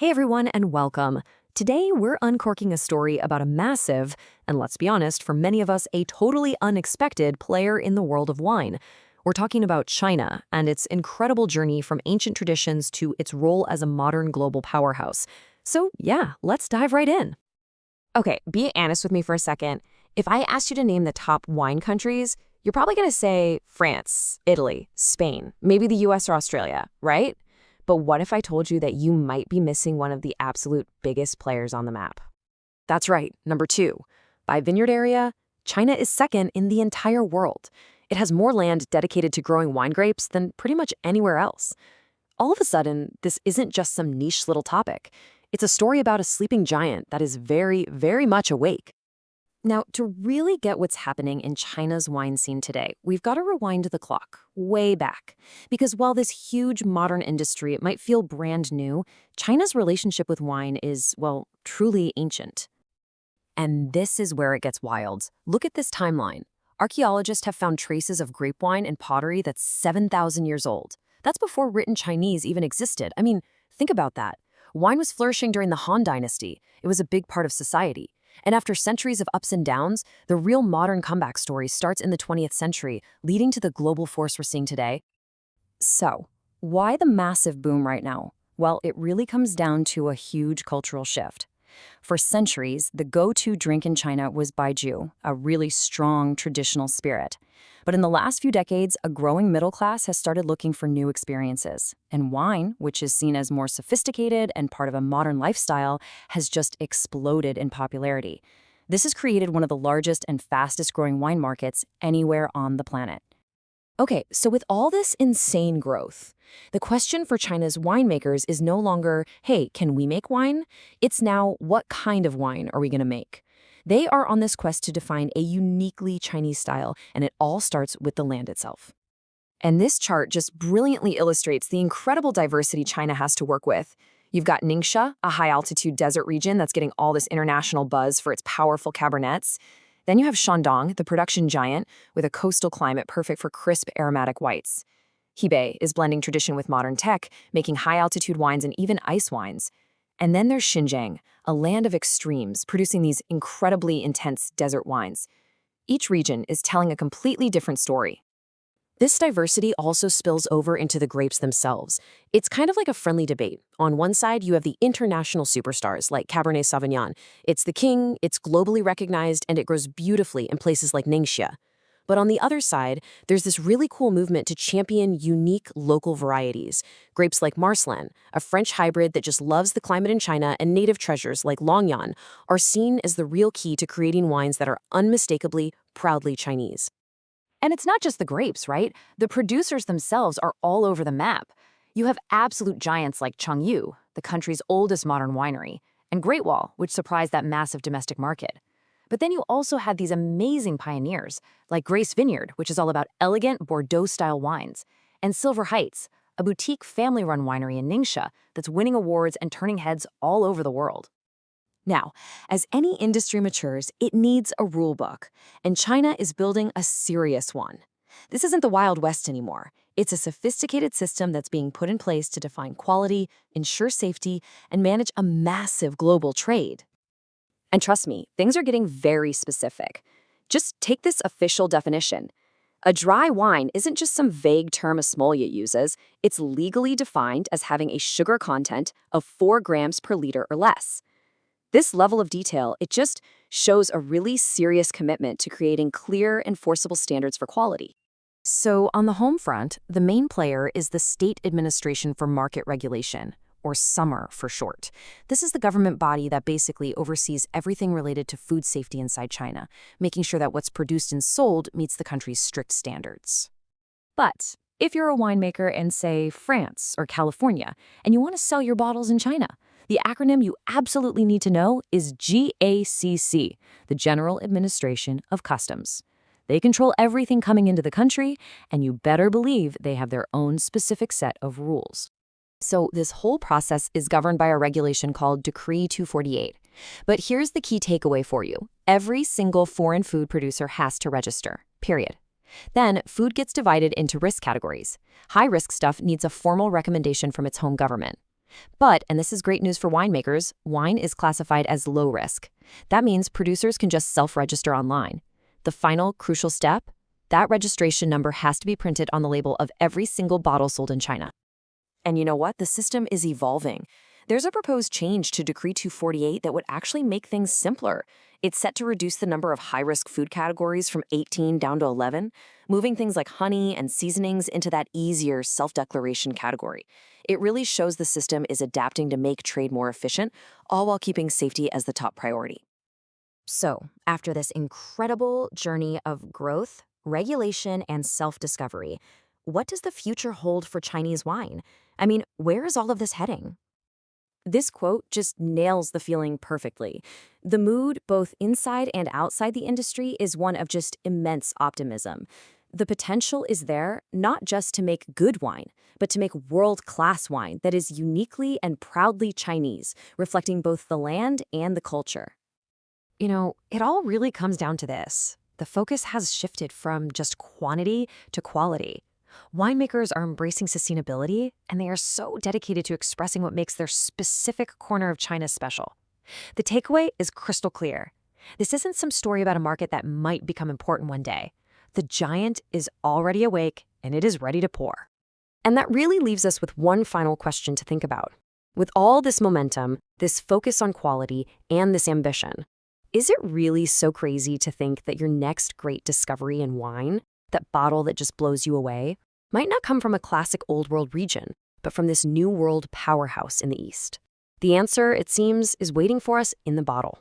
Hey everyone, and welcome. Today we're uncorking a story about a massive, and let's be honest, for many of us, a totally unexpected player in the world of wine. We're talking about China and its incredible journey from ancient traditions to its role as a modern global powerhouse. So yeah, let's dive right in. Okay, be honest with me for a second. If I asked you to name the top wine countries, you're probably going to say France, Italy, Spain, maybe the US or Australia, right? But what if I told you that you might be missing one of the absolute biggest players on the map? That's right, number two. By vineyard area, China is second in the entire world. It has more land dedicated to growing wine grapes than pretty much anywhere else. All of a sudden, this isn't just some niche little topic. It's a story about a sleeping giant that is very, very much awake. Now, to really get what's happening in China's wine scene today, we've got to rewind the clock way back. Because while this huge modern industry might feel brand new, China's relationship with wine is, well, truly ancient. And this is where it gets wild. Look at this timeline. Archaeologists have found traces of grape wine and pottery that's 7,000 years old. That's before written Chinese even existed. I mean, think about that. Wine was flourishing during the Han Dynasty. It was a big part of society. And after centuries of ups and downs, the real modern comeback story starts in the 20th century, leading to the global force we're seeing today. So, why the massive boom right now? Well, it really comes down to a huge cultural shift. For centuries, the go-to drink in China was Baijiu, a really strong traditional spirit. But in the last few decades, a growing middle class has started looking for new experiences. And wine, which is seen as more sophisticated and part of a modern lifestyle, has just exploded in popularity. This has created one of the largest and fastest growing wine markets anywhere on the planet. Okay, so with all this insane growth, the question for China's winemakers is no longer, hey, can we make wine? It's now, what kind of wine are we going to make? They are on this quest to define a uniquely Chinese style, and it all starts with the land itself. And this chart just brilliantly illustrates the incredible diversity China has to work with. You've got Ningxia, a high-altitude desert region that's getting all this international buzz for its powerful Cabernets. Then you have Shandong, the production giant, with a coastal climate perfect for crisp, aromatic whites. Hebei is blending tradition with modern tech, making high-altitude wines and even ice wines. And then there's Xinjiang, a land of extremes, producing these incredibly intense desert wines. Each region is telling a completely different story. This diversity also spills over into the grapes themselves. It's kind of like a friendly debate. On one side, you have the international superstars like Cabernet Sauvignon. It's the king, it's globally recognized, and it grows beautifully in places like Ningxia. But on the other side, there's this really cool movement to champion unique local varieties. Grapes like Marselan, a French hybrid that just loves the climate in China, and native treasures like Longyan are seen as the real key to creating wines that are unmistakably, proudly Chinese. And it's not just the grapes, right? The producers themselves are all over the map. You have absolute giants like Chengyu, the country's oldest modern winery, and Great Wall, which surprised that massive domestic market. But then you also had these amazing pioneers, like Grace Vineyard, which is all about elegant Bordeaux-style wines, and Silver Heights, a boutique family-run winery in Ningxia that's winning awards and turning heads all over the world. Now, as any industry matures, it needs a rule book, and China is building a serious one. This isn't the Wild West anymore. It's a sophisticated system that's being put in place to define quality, ensure safety, and manage a massive global trade. And trust me, things are getting very specific. Just take this official definition. A dry wine isn't just some vague term a sommelier uses. It's legally defined as having a sugar content of 4 grams per liter or less. This level of detail, it just shows a really serious commitment to creating clear, enforceable standards for quality. So on the home front, the main player is the State Administration for Market Regulation, or SUMMER for short. This is the government body that basically oversees everything related to food safety inside China, making sure that what's produced and sold meets the country's strict standards. But if you're a winemaker in, say, France or California, and you want to sell your bottles in China, the acronym you absolutely need to know is GACC, the General Administration of Customs. They control everything coming into the country, and you better believe they have their own specific set of rules. So this whole process is governed by a regulation called Decree 248. But here's the key takeaway for you. Every single foreign food producer has to register, period. Then, food gets divided into risk categories. High-risk stuff needs a formal recommendation from its home government. But, and this is great news for winemakers, wine is classified as low risk. That means producers can just self-register online. The final crucial step? That registration number has to be printed on the label of every single bottle sold in China. And you know what? The system is evolving. There's a proposed change to Decree 248 that would actually make things simpler. It's set to reduce the number of high-risk food categories from 18 down to 11, moving things like honey and seasonings into that easier self-declaration category. It really shows the system is adapting to make trade more efficient, all while keeping safety as the top priority. So, after this incredible journey of growth, regulation, and self-discovery, what does the future hold for Chinese wine? I mean, where is all of this heading? This quote just nails the feeling perfectly. The mood, both inside and outside the industry, is one of just immense optimism. The potential is there not just to make good wine, but to make world-class wine that is uniquely and proudly Chinese, reflecting both the land and the culture. You know, it all really comes down to this. The focus has shifted from just quantity to quality. Winemakers are embracing sustainability, and they are so dedicated to expressing what makes their specific corner of China special. The takeaway is crystal clear. This isn't some story about a market that might become important one day. The giant is already awake, and it is ready to pour. And that really leaves us with one final question to think about. With all this momentum, this focus on quality, and this ambition, is it really so crazy to think that your next great discovery in wine, that bottle that just blows you away, might not come from a classic old world region, but from this new world powerhouse in the East? The answer, it seems, is waiting for us in the bottle.